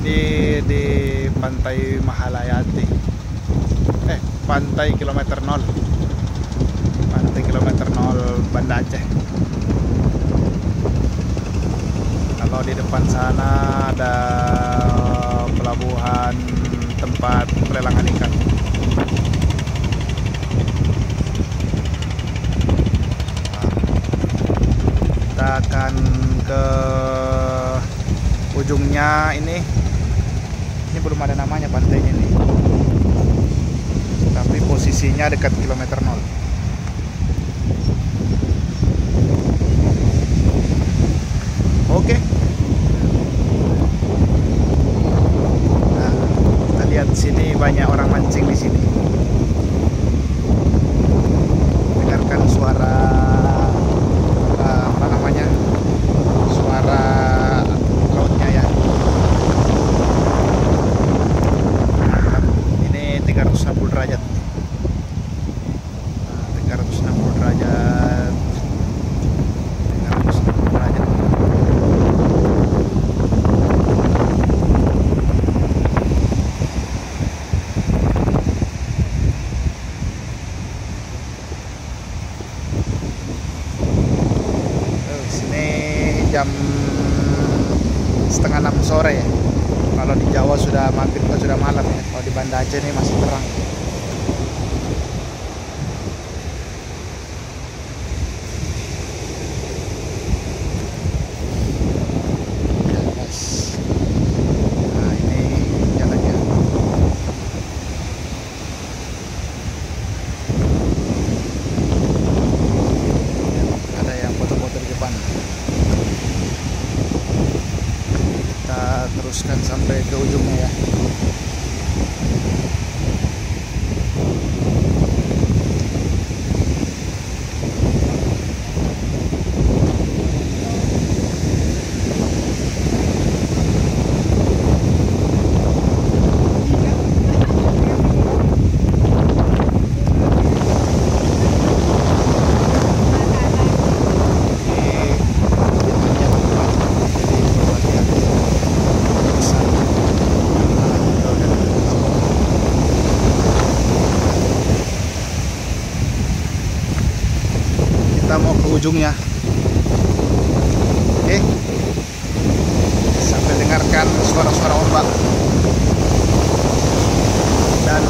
Di Pantai Mahalayati, Pantai kilometer 0, Pantai kilometer 0 Banda Aceh. Kalau di depan sana ada pelabuhan tempat pelelangan ikan. Kita akan ke ujungnya ini belum ada namanya pantainya ini, tapi posisinya dekat kilometer 0. Oke. Nah, kita lihat sini banyak orang mancing di sini. Dengarkan suara apa namanya? Suara lautnya ya. Mantap. Ini 360 derajat. Nah, 360 derajat. 360 derajat. Jam setengah 6 sore ya. Kalau di Jawa sudah maghrib, sudah malam ya. Kalau di Banda Aceh ini masih terang. Ya, guys. Nah, ini jalannya. Ada yang foto-foto di depan. Kita teruskan sampai ke ujungnya ya. Kita mau ke ujungnya. Oke, sampai dengarkan suara-suara ombak dan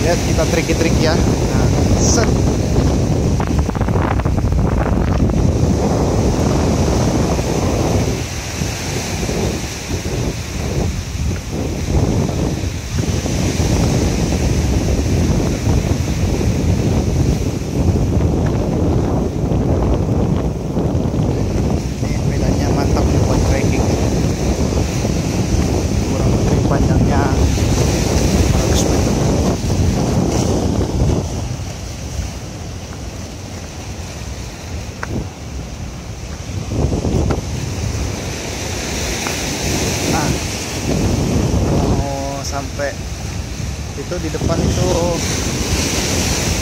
lihat kita trik-trik ya. Nah, set. Panjangnya 100 meter. Nah, mau sampai itu di depan itu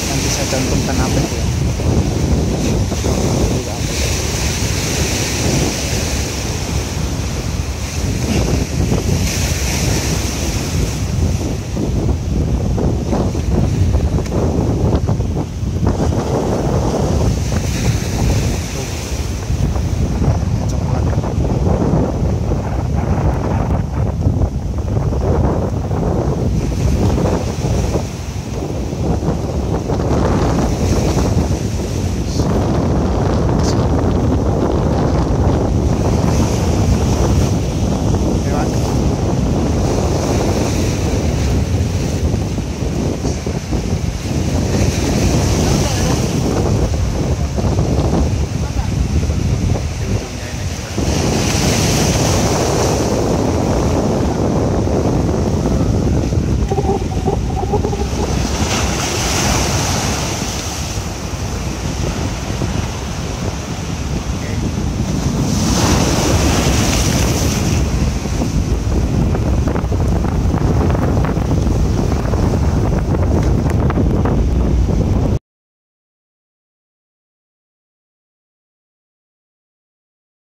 nanti saya cantumkan apa itu ya.